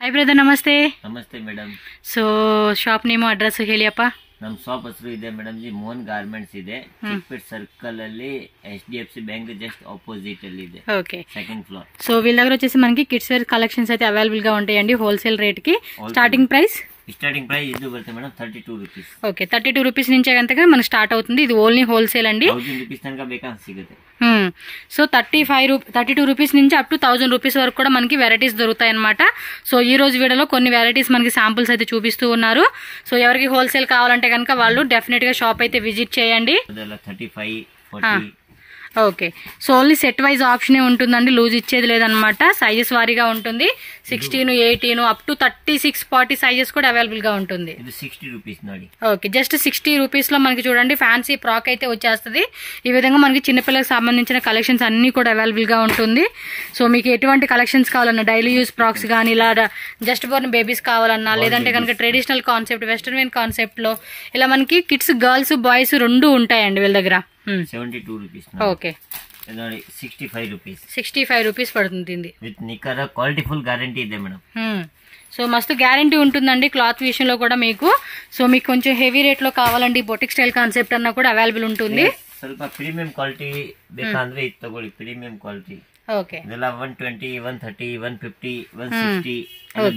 Hi brother नमस्ते नमस्ते madam सो shop name address ಹೇಳಿಯಪ್ಪ ನಮ್ಮ ಶಾಪ್ ಹೆಸರು ಇದೆ ಮೇಡಮ್ ಜಿ ಮೋಹನ್ ಗಾರ್ಮೆಂಟ್ಸ್ ಇದೆ ಚಿಕ್ಕಪೇಟ್ ಸರ್ಕಲ್ ಅಲ್ಲಿ HDFC ಬ್ಯಾಂಕ್ ಜಸ್ಟ್ ಆಪೋಸಿಟ್ ಅಲ್ಲಿ ಇದೆ ఓకే సెకండ్ ఫ్లోర్ సో వీళ్ళ దగ్గర వచ్చేసి మనకి కిడ్స్ వేర్ కలెక్షన్స్ అయితే అవైలబుల్ గా ఉంటాయండి హోల్సేల్ రేట్ కి స్టార్టింగ్ ప్రైస్ ಇದು ಬರುತ್ತೆ ಮೇಡಮ್ 32 ರೂಪೀಸ್ ఓకే 32 రూపీస్ నుంచి గంటగా మనకి స్టార్ట్ అవుతుంది ఇది ఓన్లీ హోల్సేల్ అండి 1000 ರೂಪೀಸ್ ತನಕ ಬೇಕಾದ್ರೆ ಸಿಗುತ್ತೆ సో 32 రూపీస్ నుంచి అప్ టు 1000 రూపీస్ వరకు కూడా మనకి వెరైటీస్ దొరుకుతాయి అన్నమాట సో ఈ రోజు వీడియోలో కొన్ని వెరైటీస్ మనకి శాంపుల్స్ అయితే చూపిస్తూ ఉన్నారు సో ఎవరికి హోల్సేల్ కావాలంటే కనుక వాళ్ళు డెఫినెట్ గా షాప్ అయితే విజిట్ చేయండి 35 40 okay so only set wise ఆప్షనే ఉంటుందండి లూజ్ ఇచ్చేది లేదనమాట సైజెస్ వారీగా ఉంటుంది 16 18 అప్ టు 36 40 సైజెస్ కూడా అవైలబుల్ గా ఉంటుంది ఇది 60 రూపీస్ నాడి ఓకే జస్ట్ 60 రూపీస్ లో మనకి చూడండి ఫ్యాన్సీ ఫ్రాక్ అయితే వచ్చేస్తుంది ఈ విధంగా మనకి చిన్నపిల్లలకు సంబంధించిన కలెక్షన్స్ అన్ని కూడా అవైలబుల్ గా ఉంటుంది సో మీకు ఎటువంటి కలెక్షన్స్ కావాలన్నా డైలీ యూస్ ఫ్రాక్స్ కానీ ఇలా జస్ట్ బోర్న్ బేబీస్ కావాలన్నా లేదంటే కనుక traditional concept western wear concept లో ఇలా మనకి కిడ్స్ గర్ల్స్ బాయ్స్ రెండు ఉంటాయండి వీళ్ళ దగ్గర 72 రూపీస్ ఓకే ನೋಡಿ 65 ರೂಪೀಸ್ 65 రూపీస్ పడుతుంది విత్ నికర క్వాలిటీ ఫుల్ గ్యారంటీ ಇದೆ మేడం సో మస్తు గ్యారంటీ ఉంటుందండి క్లాత్ విషయంలో కూడా మీకు సో మీకు కొంచెం హెవీ రేట్ లో కావాలండి బొటిక్ స్టైల్ కాన్సెప్ట్ అన్న కూడా అవైలబుల్ ఉంటుంది ಸ್ವಲ್ಪ ಪ್ರೀಮಿಯಂ ಕ್ವಾಲಿಟಿ ಬೇಕಂದ್ರೆ ಇದು ತಗೊಳ್ಳಿ ಪ್ರೀಮಿಯಂ ಕ್ವಾಲಿಟಿ ఓకే ಇದೆಲ್ಲ 120 130 150 160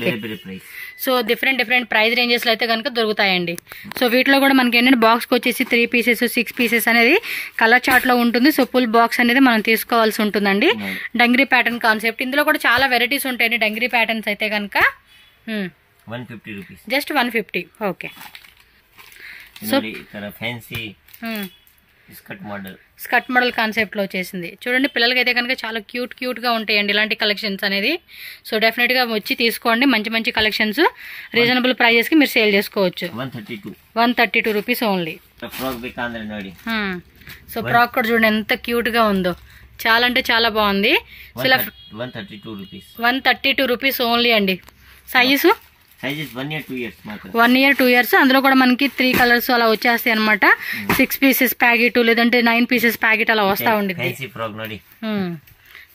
ಬೇರೆ ಬೇರೆ price so different price ranges లో అయితే కనుక దొరుకుతాయండి సో వీటిలో కూడా మనకి ఏంటంటే బాక్స్ కి వచ్చేసి 3 పీసెస్ 6 పీసెస్ అనేది కలర్ చార్ట్ లో ఉంటుంది సో ఫుల్ బాక్స్ అనేది మనం తీసుకోవాల్సి ఉంటుందండి డంగ్రీ ప్యాటర్న్ కాన్సెప్ట్ ఇందులో కూడా చాలా వెరైటీస్ ఉంటాయండి డంగ్రీ ప్యాటర్న్స్ అయితే కనుక 150 రూపీస్ జస్ట్ 150 ఓకే సో ఈ తర ఫ్యాన్సీ స్కర్ట్ మోడల్ కాన్సెప్ట్ లో వచ్చేసింది చూడండి పిల్లలకి అయితే కనుక చాలా క్యూట్ గా ఉంటాయండి ఇలాంటి కలెక్షన్స్ అనేది సో డెఫినెట్ గా వచ్చి తీసుకోండి మంచి కలెక్షన్స్ రీజనబుల్ ప్రైజెస్ కి మీరు సేల్ చేసుకోవచ్చు 132 రూపీస్ ఓన్లీ ఫ్రాక్ ಬೇಕಂದ್ರೆ ನೋಡಿ సో ఫ్రాక్ కూడా చూడండి ఎంత క్యూట్ గా ఉందో చాలా అంటే చాలా బాగుంది 132 రూపీస్ ఓన్లీ అండి సైజు సైజెస్ 1 ఇయర్ 2 ఇయర్స్ మాత్రం 1 ఇయర్ 2 ఇయర్స్ అందులో కూడా మనకి 3 కలర్స్ అలా వచ్చేస్తాయి అనమాట 6 పీసెస్ ప్యాకెట్ లేదంటే 9 పీసెస్ ప్యాకెట్ అలా వస్తా ఉండిద్ది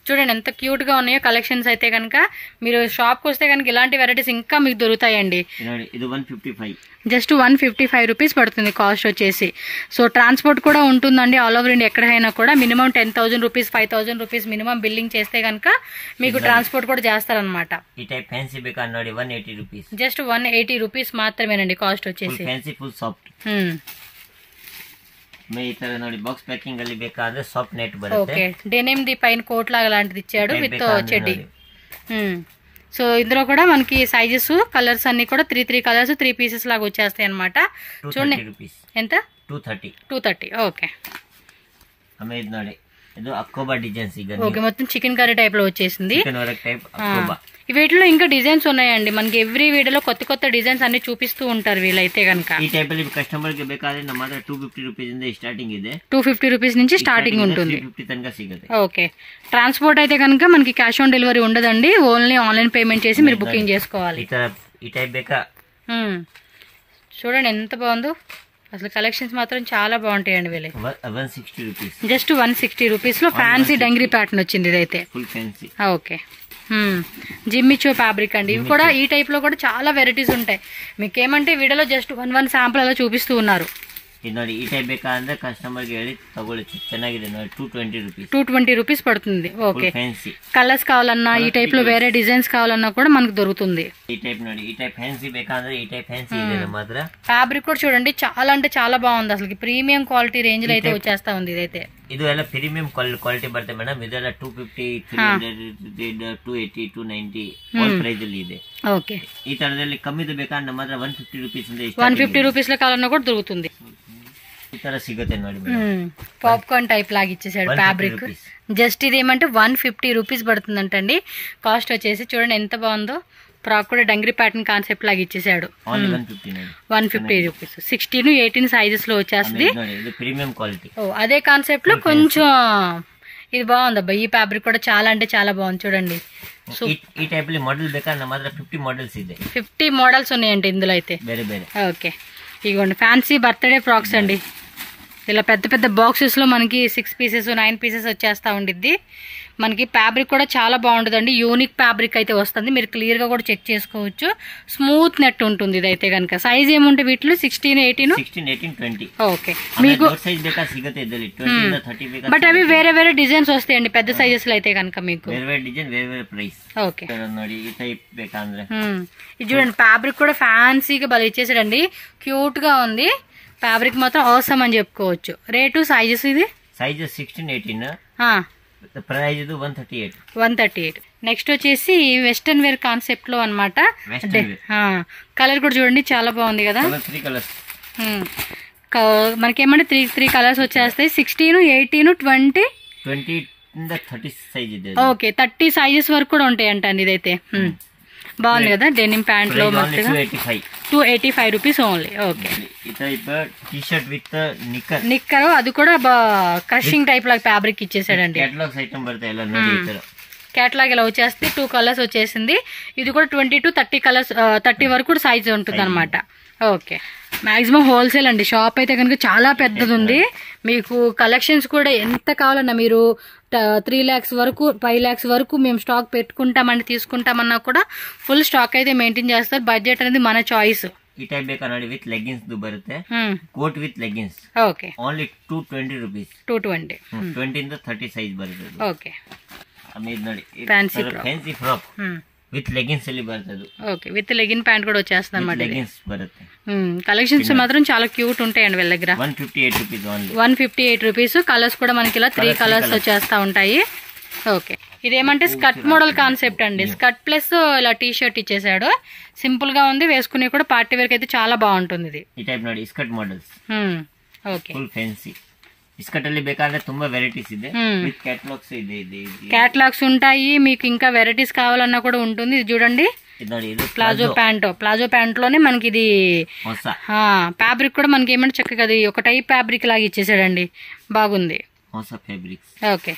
చూడండి ఎంత క్యూట్ గా ఉన్నాయో కలెక్షన్స్ అయితే కనుక మీరు షాప్ కి వస్తే కనుక ఇలాంటి వెరైటీస్ ఇంకా మీకు దొరుకుతాయండి జస్ట్ 155 రూపీస్ పడుతుంది కాస్ట్ వచ్చేసి సో ట్రాన్స్పోర్ట్ కూడా ఉంటుందండి ఆల్ ఓవర్ ఇండియా ఎక్కడైనా కూడా minimum 10,000 rupees 5,000 rupees minimum billing చేస్తే కనుక మీకు ట్రాన్స్పోర్ట్ కూడా చేస్తారనమాట జస్ట్ 180 రూపీస్ మాత్రమేనండి కాస్ట్ వచ్చేసి ఈ ತರ ನೋಡಿ ಬಾಕ್ಸ್ ಪ್ಯಾಕಿಂಗ್ ಅಲ್ಲಿ ಬೇಕಾದ್ರೆ ಸಾಫ್ಟ್ ನೆಟ್ ಬರುತ್ತೆ ఓకే డెనిమ్ ది పైన కోట్ లాగా లాంటిది ఇచ్చాడు విత్ చెడ్డీ సో ఇందులో కూడా మనకి సైజెస్ కలర్స్ అన్ని కూడా 3 కలర్స్ 3 పీసెస్ లాగా వచ్చేస్తాయి అన్నమాట చూడండి ఎంత 230 ఓకే ఆమె ఇది ನೋಡಿ ಇದು అక్కోబా డిజైన్స్ ಈಗ ఓకే మొత్తం చికెన్ కర్రీ టైప్ లో వచ్చేసింది చికెన్ వరక్ టైప్ అక్కోబా వీటిలో ఇంకా డిజైన్స్ ఉన్నాయండి మనకి ఎవ్రీ వీడియోలో కొత్త డిజైన్స్ అన్ని చూపిస్తూ ఉంటారు వీళ్ళైతే కనుక ఈ టైప్ ಅಲ್ಲಿ కస్టమర్ ಗೆ ಬೇಕಾದ್ರೆ ನಮ್ಮ ಹತ್ರ 250 ರೂಪೀಸ್ ಇಂದ ಸ್ಟಾರ್ಟಿಂಗ್ ಇದೆ 250 రూపీస్ నుంచి స్టార్టింగ్ ఉంటుంది 350 తనక సిಗುತ್ತೆ ఓకే ట్రాన్స్పోర్ట్ అయితే కనుక మనకి క్యాష్ ఆన్ డెలివరీ ఉండదండి ఓన్లీ ఆన్లైన్ పేమెంట్ చేసి మీరు బుకింగ్ చేసుకోవాలి ఈ టైప్ బేకా చూడండి ఎంత బాగుందో అసలు కలెక్షన్స్ మాత్రం చాలా బాగుంటాయండి వీళ్ళే 160 రూపీస్ జస్ట్ 160 రూపీస్ లో ఫ్యాన్సీ డంగ్రీ ప్యాటర్న్ వచ్చింది ఇదైతే ఫుల్ ఫ్యాన్సీ ఓకే జిమ్మిచో ఫ్యాబ్రిక్ అండి ఇవి కూడా ఈ టైప్ లో కూడా చాలా వెరైటీస్ ఉంటాయి మీకు ఏమంటే వీడియోలో జస్ట్ 1 శాంపుల్ అలా చూపిస్తూ ఉన్నారు ನೋಡಿ ಈ ಟೈಪ್ ಬೇಕಾದ್ರೆ ಕಸ್ಟಮರ್ ಗೆ ಹೇಳಿ ತಗೊಳ್ಳಿ ಚೆನ್ನಾಗಿದೆ ನೋಡಿ 220 రూపీస్ పడుతుంది ఓకే కలర్స్ కావాలన్నా ఈ టైప్ లో వేరే డిజైన్స్ కావాలన్నా కూడా మనకు దొరుకుతుంది ఈ టైప్ ನೋಡಿ ఈ టైప్ ఫ్యాన్సీ ಬೇಕಾದ್ರೆ ఈ టైప్ ఫ్యాన్సీ ಇದೆ ನಮ್ಮ ಹತ್ರ ఫ్యాబ్రిక్ కూడా చూడండి చాలా అంటే చాలా బాగుంది అసలు ప్రీమియం క్వాలిటీ రేంజ్ లో అయితే వచ్చేస్తా ఉంది ఇదైతే ಇದು ಎಲ್ಲ ಪ್ರೀಮಿಯಂ ಕ್ವಾಲಿಟಿ ಬರುತ್ತೆ ಮೇಡಮ್ ಇದೆಲ್ಲ 250 300 280 290 ಆಲ್ ಪ್ರೈಸ್ ಅಲ್ಲಿ ಇದೆ ಓಕೆ ಈ ತರದಲ್ಲಿ ಕಮ್ಮಿದು ಬೇಕಾದ್ರೆ ನಮ್ಮ ಹತ್ರ 150 ರೂಪೀಸ್ ಇಂದ 150 రూపీస్ లో కావాలన్నా కూడా దొరుకుతుంది ఈ ತರ ಸಿಗುತ್ತೆ ನೋಡಿ పాప్కార్న్ టైప్ లాగా ఇచ్చేసాడు ఫ్యాబ్రిక్ జస్ట్ ఇది ఏమంటే 150 రూపీస్ పడుతుందంటండి కాస్ట్ వచ్చేసి చూడండి ఎంత బాగుందో ఫ్రాక్ కూడా డంగ్రీ ప్యాటర్న్ కాన్సెప్ట్ లాగా ఇచ్చేసాడు 150 రూపీస్ 16 18 సైజెస్ లో వచ్చేస్తుంది అదే కాన్సెప్ట్ లో కొంచెం ఇది బాగుంది అబ్బా ఈ ఫ్యాబ్రిక్ కూడా చాలా అంటే చాలా బాగుంది చూడండి ఈ టైప్ లో మోడల్ ಬೇಕಾದ್ರೆ ನಮ್ಮ ಹತ್ರ 50 మోడల్స్ ಇದೆ 50 మోడల్స్ ఉన్నాయండి ఇందులో అయితే ఓకే ఇగోండి ఫ్యాన్సీ బర్త్డే ఫ్రాక్స్ అండి ఇలా పెద్ద బాక్సెస్ లో మనకి 6 పీసెస్ 9 పీసెస్ వచ్చేస్తా ఉండిద్ది మనకి ఫ్యాబ్రిక్ కూడా చాలా బాగుంటుందండి. యూనిక్ ఫ్యాబ్రిక్ అయితే వస్తుంది. మీరు క్లియర్ గా కూడా చెక్ చేసుకోవచ్చు. స్మూత్ నెట్ ఉంటుంది ఇదైతే కనుక. సైజ్ ఏముంటాయి వీటిలో? 16, 18, 20. ఓకే. మీకు బట్ అవి వేరే వేరే డిజైన్స్ వస్తాయండి పెద్ద సైజెస్ లో అయితే కనుక మీకు. ఓకే, ఇది చూడండి ఫ్యాబ్రిక్ కూడా ఫ్యాన్సీగా భలే ఇచ్చేసాడండి. క్యూట్ గా ఉంది ఫ్యాబ్రిక్, మాత్రం అవసరం అని చెప్పుకోవచ్చు. రేటు సైజెస్ ఇది సైజెస్ 16, 18, ప్రైస్ 138. నెక్స్ట్ వచ్చేసి వెస్టర్న్ వేర్ కాన్సెప్ట్ లో అనమాట. కలర్ కూడా చూడండి చాలా బాగుంది కదా. 3 కలర్స్ మనకేమంటే త్రీ కలర్స్ వచ్చేస్తాయి. 16, 18, 20, 30 సైజ్ ఇది. ఓకే, 30 సైజెస్ వరకు కూడా ఉంటాయంట అండి ఇదైతే. బాగుంది కదా డెనిమ్ ప్యాంట్ లో. 285 rupees only. Okay, t-shirt with నిక్కర్, అది కూడా క్రషింగ్ టైప్ లాగా ఫ్యాబ్రిక్ ఇచ్చేసాడండి. క్యాట్లాగ్ ఇలా వచ్చేస్తే 2 కలర్స్ వచ్చేసింది. ఇది కూడా 20 to 30 కలర్స్, 30 వరకు కూడా సైజ్ ఉంటుంది అనమాట. ఓకే, మాక్సిమం హోల్సేల్ అండి. షాప్ అయితే కనుక చాలా పెద్దది ఉంది. మీకు కలెక్షన్స్ కూడా ఎంత కావాలన్నా మీరు 3 lakhs వరకు 5 lakhs వరకు మేము స్టాక్ పెట్టుకుంటామని తీసుకుంటామన్నా కూడా ఫుల్ స్టాక్ అయితే మెయింటైన్ చేస్తారు. బడ్జెట్ అనేది మన చాయిస్. ಈ ಟೈಪ್ ಬೇಕಾದ್ರೆ ವಿತ್ ಲೆಗ್ಗಿನ್ಸ್ ಬರುತ್ತೆ. Coat with leggings. Okay, only 220 rupees. 220. 20 ಇಂದ 30 ಸೈಜ್ ಬರುತ್ತೆ. ಓಕೆ, ಆಮೇಲೆ ನೋಡಿ ಫ್ಯಾನ್ಸಿ ಫ್ರಾಕ್ విత్ లెగిన్స్ ಅಲ್ಲಿ బರ್ತదు. ఓకే, విత్ లెగిన్ ప్యాంట్ కూడా వచ్చేస్తుంది అన్నమాట. లెగిన్స్ బರುತ್ತೆ. కలెక్షన్స్ మాత్రం చాలా క్యూట్ ఉంటాయండి వీళ్ళ దగ్గర. 158 రూపీస్ ఓన్లీ. 158 రూపీస్. కలర్స్ కూడా మనకి ఇలా 3 కలర్స్ వచ్చేస్తా ఉంటాయి. ఓకే, ఇదేమంటే స్కర్ట్ మోడల్ కాన్సెప్ట్ అండి. స్కర్ట్ ప్లస్ ఇలా టీ షర్ట్ ఇచ్చేసాడు. సింపుల్ గా ఉంది, వేసుకునే కూడా పార్టీ వేర్ అయితే చాలా బాగుంటుంది ఇది. ఈ టైప్ ನೋಡಿ skirt models. Okay, full fancy. Skirt ಅಲ್ಲಿ ಬೇಕಾದ್ರೆ ತುಂಬಾ ವೆರೈಟೀಸ್ ಇದೆ. విత్ క్యాటలాగ్స్ ಇದೆ. క్యాటలాగ్స్ ఉంటాయి. మీకు ఇంకా వెరైటీస్ కావాలన్నా కూడా ఉంటుంది. ఇది చూడండి ప్లాజో ప్యాంట్ లోనే మనకి ఇది ఫ్యాబ్రిక్ కూడా మనకి ఏమంటే చక్కగా అది ఒక టైప్ ఫ్యాబ్రిక్ లాగా ఇచ్చేసాడండి. బాగుంది. ఓకే,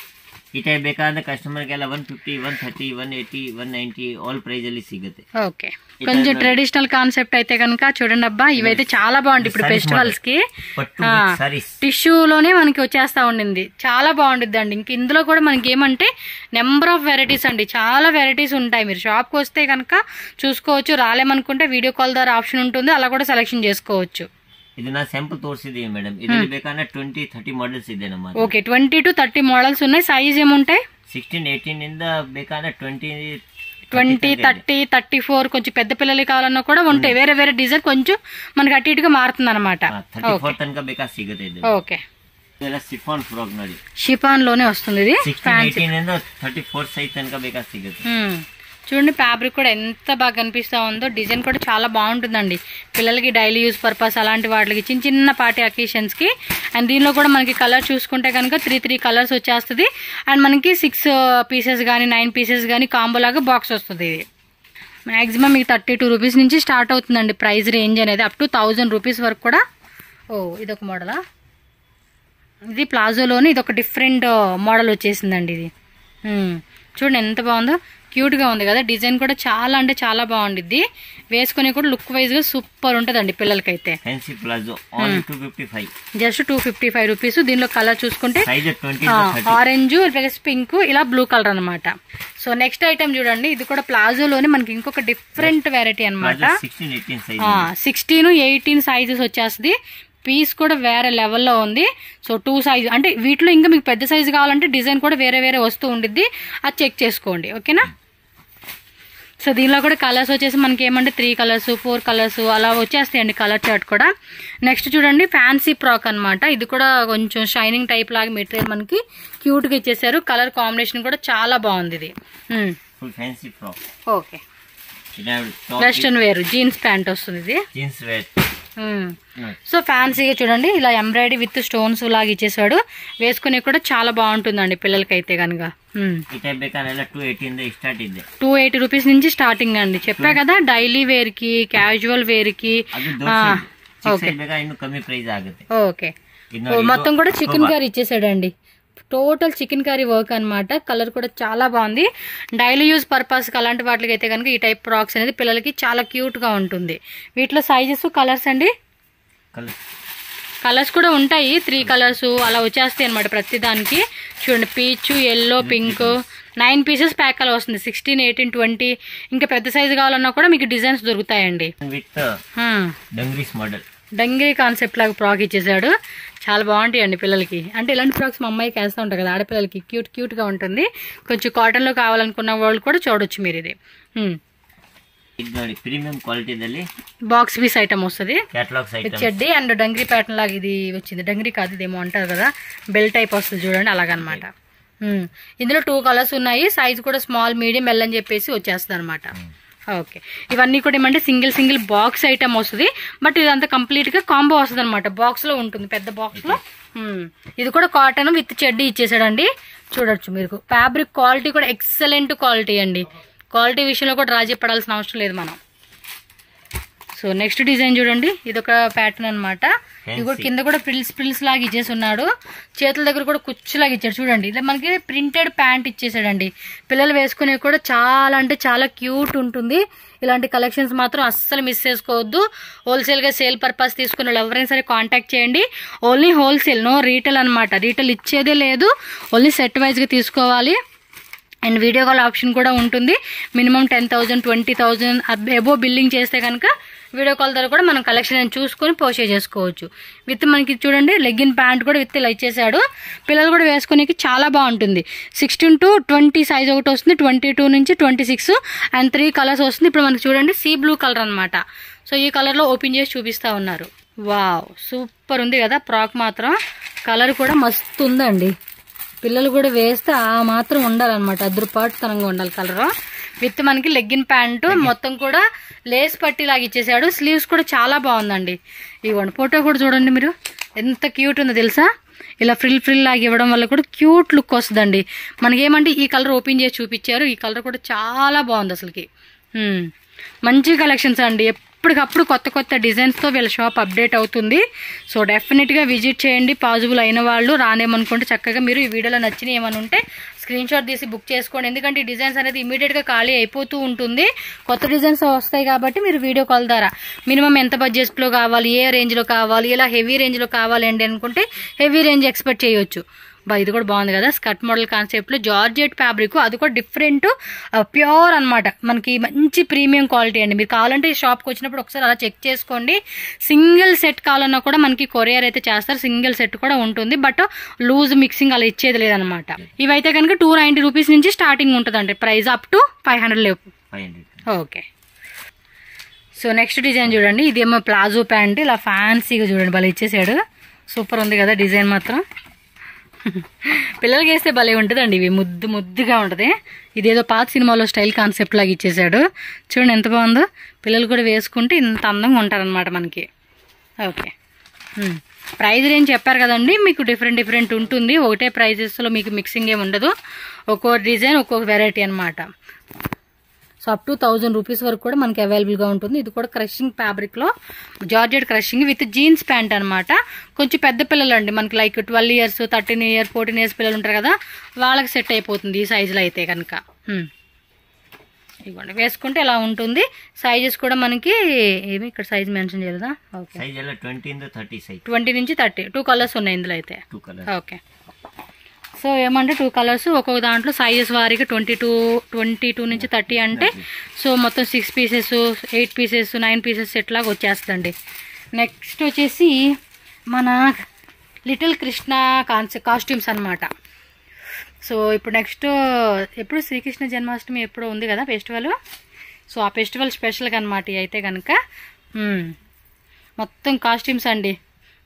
ಈ ಟೈಪ್ ಬೇಕಾದ್ರೆ ಕಸ್ಟಮರ್ಗೆಲ್ಲ 150, 130, 180, 190 ఆల్ ప్రైస్ ಅಲ್ಲಿ సిಗುತ್ತೆ. ఓకే, కొంచెం ట్రెడిషనల్ కాన్సెప్ట్ అయితే కనుక చూడండి అబ్బా, ఇవైతే చాలా బాగుంది. ఇప్పుడు ఫెస్టివల్స్ కి టిష్యూ లోనే మనకి వచ్చేస్తా ఉండింది. చాలా బాగుంటుంది అండి. ఇంక ఇందులో కూడా మనకి ఏమంటే నెంబర్ ఆఫ్ వెరైటీస్ అండి, చాలా వెరైటీస్ ఉంటాయి. మీరు షాప్ కి వస్తే కనుక చూసుకోవచ్చు. రాలేమనుకుంటే వీడియో కాల్ ద్వారా ఆప్షన్ ఉంటుంది, అలా కూడా సెలెక్షన్ చేసుకోవచ్చు. ఇది నా శాంపుల్ తోర్సిదೀವಿ మేడం. ಇದರಲ್ಲಿ ಬೇಕಾದ್ರೆ 20, 30 మోడల్స్ ಇದೆ ನಮ್ಮ. ఓకే, 20 to 30 మోడల్స్ ఉన్నాయి. సైజ్ ఏముంటాయి? 16, 18 ఇంద ಬೇಕಾದ್ರೆ 20, 30, 34 కొంచెం పెద్ద పిల్లలకి కావాలన్నా కూడా ఉంటాయి. వేరే వేరే డిజైన్ కొంచెం మనకి అటు ఇటుగా మారుతుంది అనమాట. 34 ತನಕ ಬೇಕಾ ಸಿಗುತ್ತೆ ಇದು. ఓకే, ಇದೆಲ್ಲ ಶಿಫಾನ್ ಫ್ರಾಕ್ ನೋಡಿ. షిఫాన్ లోనే వస్తుంది ఇది. 16, 18 ఇంద 34 సైజ్ తనక ಬೇಕಾ సిಗುತ್ತೆ. చూడండి ఫ్యాబ్రిక్ కూడా ఎంత బాగా కనిపిస్తా ఉందో. డిజైన్ కూడా చాలా బాగుంటుందండి. పిల్లలకి డైలీ యూజ్ పర్పస్ అలాంటి వాటికి చిన్న చిన్న పార్టీ అకేషన్స్ కి. అండ్ దీనిలో కూడా మనకి కలర్ చూసుకుంటే కనుక 3 కలర్స్ వచ్చేస్తుంది. అండ్ మనకి 6 పీసెస్ కానీ 9 పీసెస్ కానీ కాంబో లాగా బాక్స్ వస్తుంది. ఇది మాక్సిమం మీకు 32 రూపీస్ నుంచి స్టార్ట్ అవుతుందండి ప్రైస్ రేంజ్ అనేది. అప్ టు 1000 రూపీస్ వరకు కూడా. ఇదొక మోడలా? ఇది ప్లాజోలోని ఇదొక డిఫరెంట్ మోడల్ వచ్చేసిందండి ఇది. చూడండి ఎంత బాగుందో, క్యూట్ గా ఉంది కదా. డిజైన్ కూడా చాలా అంటే చాలా బాగుండిద్ది. వేసుకుని కూడా లుక్ వైజ్ గా సూపర్ ఉంటదండి పిల్లలకైతే. Just 255 rupees. దీనిలో కలర్ చూసుకుంటే ఆరెంజ్ ప్లస్ పింక్, ఇలా బ్లూ కలర్ అనమాట. సో నెక్స్ట్ ఐటమ్ చూడండి, ఇది కూడా ప్లాజోలోనే మనకి ఇంకొక డిఫరెంట్ వెరైటీ అనమాట. 16, 18 సైజెస్ వచ్చేస్తుంది. పీస్ కూడా వేరే లెవెల్లో ఉంది. సో 2 సైజ్ అంటే వీటిలో ఇంకా మీకు పెద్ద సైజు కావాలంటే డిజైన్ కూడా వేరే వేరే వస్తూ ఉండిద్ది, అది చెక్ చేసుకోండి. ఓకేనా? సో దీనిలో కూడా కలర్స్ వచ్చేసి మనకి ఏమంటే 3 కలర్స్ 4 కలర్స్ అలా వచ్చేస్తాయండి కలర్ చార్ట్ కూడా. నెక్స్ట్ చూడండి ఫ్యాన్సీ ఫ్రాక్ అనమాట. ఇది కూడా కొంచెం షైనింగ్ టైప్ లాగా మెటీరియల్ మనకి క్యూట్ గా ఇచ్చేసారు. కలర్ కాంబినేషన్ కూడా చాలా బాగుంది ఇది. Okay, western wear jeans pant వస్తుంది ఇది. సో ఫ్యాన్సీగా చూడండి ఇలా ఎంబ్రాయిడరీ విత్ స్టోన్స్ లాగా ఇచ్చేసాడు. వేసుకునే కూడా చాలా బాగుంటుందండి పిల్లలకైతే కనుక. 280 రూపీస్ నుంచి స్టార్టింగ్ అండి. చెప్పా కదా, డైలీ వేర్ కి క్యాజువల్ వేర్ కి. ఓకే, మొత్తం కూడా చికెన్ కర్రీ ఇచ్చేసాడండి. టోటల్ చికెన్ కర్రీ వర్క్ అనమాట. కలర్ కూడా చాలా బాగుంది. డైలీ యూజ్ పర్పస్ అలాంటి వాటికి అయితే కనుక ఈ టైప్ ఫ్రాక్స్ అనేది పిల్లలకి చాలా క్యూట్ గా ఉంటుంది. వీటిలో సైజెస్ కలర్స్ అండి, కలర్స్ కూడా ఉంటాయి, 3 కలర్స్ అలా వచ్చేస్తాయి అనమాట ప్రతి దానికి. చూడండి peach, yellow, pink, 9 pieces pack అలా వస్తుంది. 16, 18, 20 ఇంకా పెద్ద సైజు కావాలన్నా కూడా మీకు డిజైన్స్ దొరుకుతాయండి. డంగ్రీ కాన్సెప్ట్ లాగా ఫ్రాక్ ఇచ్చేసాడు. చాలా బాగుంటాయండి పిల్లలకి. అంటే ఇలాంటి ఫ్రాక్స్ మా అమ్మాయికి వేస్తూ ఉంటారు కదా ఆడపిల్లలకి, క్యూట్గా ఉంటుంది. కొంచెం కాటన్లో కావాలనుకున్న వాళ్ళు కూడా చూడొచ్చు మీరు. ఇది ప్రీమియం క్వాలిటీದಲ್ಲಿ బాక్స్ పీస్ ఐటమ్ వస్తుంది, క్యాటలాగ్స్ ఐటమ్ చెడ్డీ అండ్ డంగ్రీ ప్యాటర్న్ లాగా ఇది వచ్చింది. డంగ్రీ కాదు ఇదేమో అంటారు కదా, బెల్ టైప్ వస్తుంది చూడండి అలాగనమాట. ఇందులో 2 కలర్స్ ఉన్నాయి. సైజ్ కూడా స్మాల్, మీడియం, ఎల్ అని చెప్పేసి వచ్చేస్తుంది అనమాట. ఓకే, ఇవన్నీ కూడా ఏమంటే సింగిల్ బాక్స్ ఐటమ్ వస్తుంది. బట్ ఇదంతా కంప్లీట్ గా కాంబో వస్తుంది అనమాట. బాక్స్ లో ఉంటుంది, పెద్ద బాక్స్ లో. ఇది కూడా కాటన్ విత్ చెడ్డీ ఇచ్చేసాడండి. చూడొచ్చు మీరు. ఫ్యాబ్రిక్ క్వాలిటీ కూడా ఎక్సలెంట్ క్వాలిటీ అండి. క్వాలిటీ విషయంలో కూడా రాజీ పడాల్సిన అవసరం లేదు మనం. సో నెక్స్ట్ డిజైన్ చూడండి, ఇది ఒక ప్యాటర్న్ అనమాట. ఇది కూడా కింద కూడా ప్రిల్స్ లాగా ఇచ్చేసి ఉన్నాడు. చేతుల దగ్గర కూడా కుచ్చులాగా ఇచ్చాడు చూడండి. ఇలా మనకి ప్రింటెడ్ ప్యాంట్ ఇచ్చేసాడండి. పిల్లలు వేసుకునే కూడా చాలా అంటే చాలా క్యూట్ ఉంటుంది. ఇలాంటి కలెక్షన్స్ మాత్రం అస్సలు మిస్ చేసుకోవద్దు. హోల్సేల్గా సేల్ పర్పస్ తీసుకున్న వాళ్ళు ఎవరైనా సరే కాంటాక్ట్ చేయండి. ఓన్లీ హోల్సేల్, నో రీటైల్ అనమాట. రీటైల్ ఇచ్చేదే లేదు, ఓన్లీ సెట్ వైజ్గా తీసుకోవాలి. అండ్ వీడియో కాల్ ఆప్షన్ కూడా ఉంటుంది. మినిమం 10,000, 20,000 అబోవ్ బిల్లింగ్ చేస్తే కనుక వీడియో కాల్ ద్వారా కూడా మనం కలెక్షన్ చూసుకొని పోస్ట్ చేసుకోవచ్చు. విత్ మనకి చూడండి లెగ్గిన్ ప్యాంట్ కూడా విత్ ఇలా ఇచ్చేసాడు. పిల్లలు కూడా వేసుకునేకి చాలా బాగుంటుంది. 16 to 20 సైజ్ ఒకటి వస్తుంది, 22 నుంచి 26 అండ్ 3 కలర్స్ వస్తుంది. ఇప్పుడు మనకి చూడండి సీ బ్లూ కలర్ అనమాట. సో ఈ కలర్లో ఓపెన్ చేసి చూపిస్తా ఉన్నారు. వావ్, సూపర్ ఉంది కదా ఫ్రాక్ మాత్రం. కలర్ కూడా మస్తు ఉందండి. పిల్లలు కూడా వేస్తే ఆ మాత్రం ఉండాలన్నమాట, అదృపాటుతనంగా ఉండాలి కలర్. విత్ మనకి లెగ్గిన్ ప్యాంటు మొత్తం కూడా లేస్ పట్టి లాగా ఇచ్చేసాడు. స్లీవ్స్ కూడా చాలా బాగుందండి. ఇవ్వండి ఫోటో కూడా చూడండి మీరు, ఎంత క్యూట్ ఉందో తెలుసా. ఇలా ఫ్రిల్ లాగా ఇవ్వడం వల్ల కూడా క్యూట్ లుక్ వస్తుందండి. మనకేమంటే ఈ కలర్ ఓపెన్ చేసి చూపించారు. ఈ కలర్ కూడా చాలా బాగుంది అసలుకి. మంచి కలెక్షన్స్ అండి. ఎప్పటికప్పుడు కొత్త డిజైన్స్తో వీళ్ళ షాప్ అప్డేట్ అవుతుంది. సో డెఫినెట్గా విజిట్ చేయండి. పాసిబుల్ అయిన వాళ్ళు రానేమనుకుంటే చక్కగా మీరు ఈ వీడియోలో నచ్చినవి ఏమైనా ఉంటే స్క్రీన్ షాట్ తీసి బుక్ చేసుకోండి. ఎందుకంటే ఈ డిజైన్స్ అనేది ఇమీడియట్గా ఖాళీ అయిపోతూ ఉంటుంది. కొత్త డిజైన్స్ వస్తాయి కాబట్టి మీరు వీడియో కాల్ ద్వారా మినిమం ఎంత బడ్జెట్లో కావాలి, ఏ రేంజ్లో కావాలి, ఇలా హెవీ రేంజ్లో కావాలి అండి అనుకుంటే హెవీ రేంజ్ ఎక్స్పెక్ట్ చేయొచ్చు. ఇది కూడా బాగుంది కదా, స్కర్ట్ మోడల్ కాన్సెప్ట్లో జార్జెట్ ఫ్యాబ్రిక్. అది కూడా డిఫరెంట్ ప్యూర్ అనమాట. మనకి మంచి ప్రీమియం క్వాలిటీ అండి. మీరు కావాలంటే ఈ షాప్కి వచ్చినప్పుడు ఒకసారి అలా చెక్ చేసుకోండి. సింగిల్ సెట్ కావాలన్నా కూడా మనకి కొరియర్ అయితే చేస్తారు. సింగిల్ సెట్ కూడా ఉంటుంది, బట్ లూజ్ మిక్సింగ్ అలా ఇచ్చేది లేదనమాట. ఇవైతే కనుక 290 రూపీస్ నుంచి స్టార్టింగ్ ఉంటుందండి. ప్రైస్ అప్ టు 500 లేవు. ఓకే, సో నెక్స్ట్ డిజైన్ చూడండి. ఇదేమో ప్లాజో ప్యాంట్. ఇలా ఫ్యాన్సీగా చూడండి భలే ఇచ్చేసాడు. సూపర్ ఉంది కదా డిజైన్ మాత్రం. పిల్లలకి వేస్తే భలే ఉంటుందండి. ఇవి ముద్దుగా ఉంటుంది. ఇదేదో పాత సినిమాలో స్టైల్ కాన్సెప్ట్ లాగా ఇచ్చేసాడు. చూడండి ఎంత బాగుందో. పిల్లలు కూడా వేసుకుంటే ఇంత అందంగా ఉంటారనమాట మనకి. ఓకే, ప్రైజ్ రేంజ్ చెప్పారు కదండి, మీకు డిఫరెంట్ ఉంటుంది. ఒకటే ప్రైజెస్లో మీకు మిక్సింగ్ ఏమి ఉండదు. ఒక్కో డిజైన్ ఒక్కొక్క వెరైటీ అనమాట. సో అప్ టు 1000 రూపీస్ వరకు కూడా మనకి అవైలబుల్గా ఉంటుంది. ఇది కూడా క్రషింగ్ ఫ్యాబ్రిక్లో georgette crushing with jeans pant అనమాట. కొంచెం పెద్ద పిల్లలు అండి, మనకి లైక్ 12 ఇయర్స్, 13 ఇయర్స్, 14 ఇయర్స్ పిల్లలు ఉంటారు కదా, వాళ్ళకి సెట్ అయిపోతుంది ఈ సైజులో అయితే కనుక. ఇవ్వండి వేసుకుంటే ఇలా ఉంటుంది. సైజెస్ కూడా మనకి ఏమి ఇక్కడ సైజ్ మెన్షన్ చేయలేదా? ఓకే, 20 నుంచి 30 2 కలర్స్ ఉన్నాయి ఇందులో అయితే. ఓకే, సో ఏమంటే 2 కలర్స్ ఒక్కొక్క దాంట్లో సైజెస్ వారీగా 22 నుంచి 30 అంటే సో మొత్తం 6 పీసెస్, 8 పీసెస్, 9 పీసెస్ సెట్ లాగా వచ్చేస్తుందండి. నెక్స్ట్ వచ్చేసి మన లిటిల్ కృష్ణ కాస్ట్యూమ్స్ అనమాట. సో ఇప్పుడు నెక్స్ట్ ఎప్పుడు శ్రీకృష్ణ జన్మాష్టమి ఎప్పుడో ఉంది కదా ఫెస్టివల్. సో ఆ ఫెస్టివల్ స్పెషల్గా అనమాట అయితే కనుక. మొత్తం కాస్ట్యూమ్స్ అండి.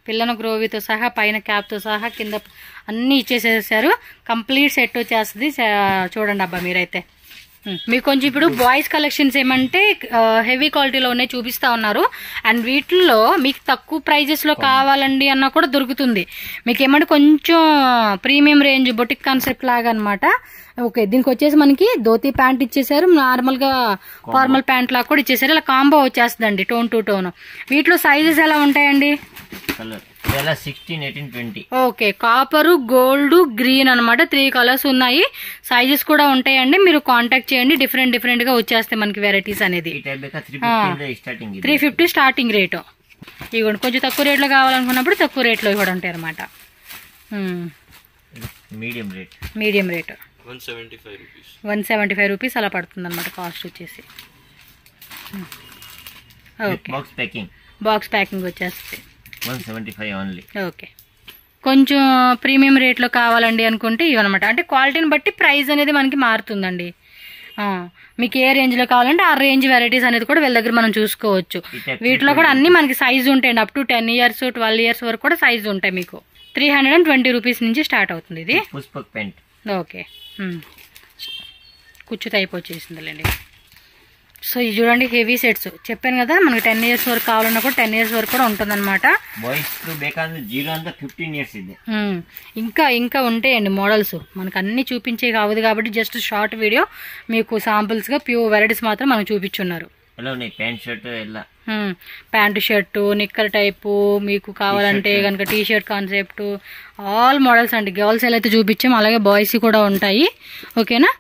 పిల్లల గ్రోవితో సహా పైన క్యాప్తో సహా కింద అన్నీ ఇచ్చేసేసారు. కంప్లీట్ సెట్ వచ్చేస్తుంది. చూడండి అబ్బా మీరైతే. మీకు కొంచెం ఇప్పుడు బాయ్స్ కలెక్షన్స్ ఏమంటే హెవీ క్వాలిటీలో ఉన్నాయి చూపిస్తా ఉన్నారు. అండ్ వీటిల్లో మీకు తక్కువ ప్రైజెస్లో కావాలండి అన్నా కూడా దొరుకుతుంది. మీకు ఏమంటే కొంచెం ప్రీమియం రేంజ్ బొటిక్ కాన్సెప్ట్ లాగా అనమాట. ఓకే, దీనికి వచ్చేసి మనకి ధోతీ ప్యాంట్ ఇచ్చేసారు, నార్మల్గా ఫార్మల్ ప్యాంట్ లాగా కూడా ఇచ్చేసారు. ఇలా కాంబో వచ్చేస్తుందండి టోన్ టు టోన్. వీటిలో సైజెస్ ఎలా ఉంటాయండి? 16, 18, 20. ఓకే, కాపరు, గోల్డ్, గ్రీన్ అనమాట 3 కలర్స్ ఉన్నాయి. సైజెస్ కూడా ఉంటాయండి. మీరు కాంటాక్ట్ చేయండి. డిఫరెంట్ గా వచ్చేస్తాయి మనకి వెరైటీస్ అనేది. 350 స్టార్టింగ్ రేటు. ఇవ్వండి, కొంచెం తక్కువ రేట్లో కావాలనుకున్నప్పుడు తక్కువ రేట్లో కూడా ఉంటాయి అనమాట. మీడియం రేట్ 175 రూపీస్ అలా పడుతుంది అనమాట కాస్ట్ వచ్చేసి. ఓకే, బాక్స్ ప్యాకింగ్ వచ్చేస్తుంది 175 ఓన్లీ. ఓకే, కొంచెం ప్రీమియం రేట్లో కావాలండి అనుకుంటే ఇవన్నమాట. అంటే క్వాలిటీని బట్టి ప్రైస్ అనేది మనకి మారుతుందండి. మీకు ఏ రేంజ్లో కావాలంటే ఆ రేంజ్ వెరైటీస్ అనేది కూడా వీళ్ళ దగ్గర మనం చూసుకోవచ్చు. వీటిలో కూడా అన్ని మనకి సైజు ఉంటాయండి. అప్ టు 10 ఇయర్స్ 12 ఇయర్స్ వరకు కూడా సైజు ఉంటాయి. మీకు 320 రూపీస్ నుంచి స్టార్ట్ అవుతుంది ఇది. పుష్పక్ పెయింట్. ఓకే, కుచ్చు టైప్ వచ్చేసిందిలేండి. సో ఇది చూడండి, హెవీ సెట్స్ చెప్పాను కదా, మనకి 10 ఇయర్స్ వరకు కావాలన్నా కూడా 10 ఇయర్స్ వరకు కూడా ఉంటుందన్నమాట. ఇంకా ఉంటాయండి మోడల్స్, మనకు అన్ని చూపించే కావదు కాబట్టి జస్ట్ షార్ట్ వీడియో మీకు సాంపుల్స్ గా ప్యూర్ వెరైటీస్ మాత్రం మనకు చూపించున్నారు. ప్యాంటు షర్టు, నిక్కర్ టైపు, మీకు కావాలంటే కనుక T shirt concept, all models అండి. గర్ల్స్ ఎలా అయితే చూపించాం అలాగే బాయ్స్ కూడా ఉంటాయి. ఓకేనా.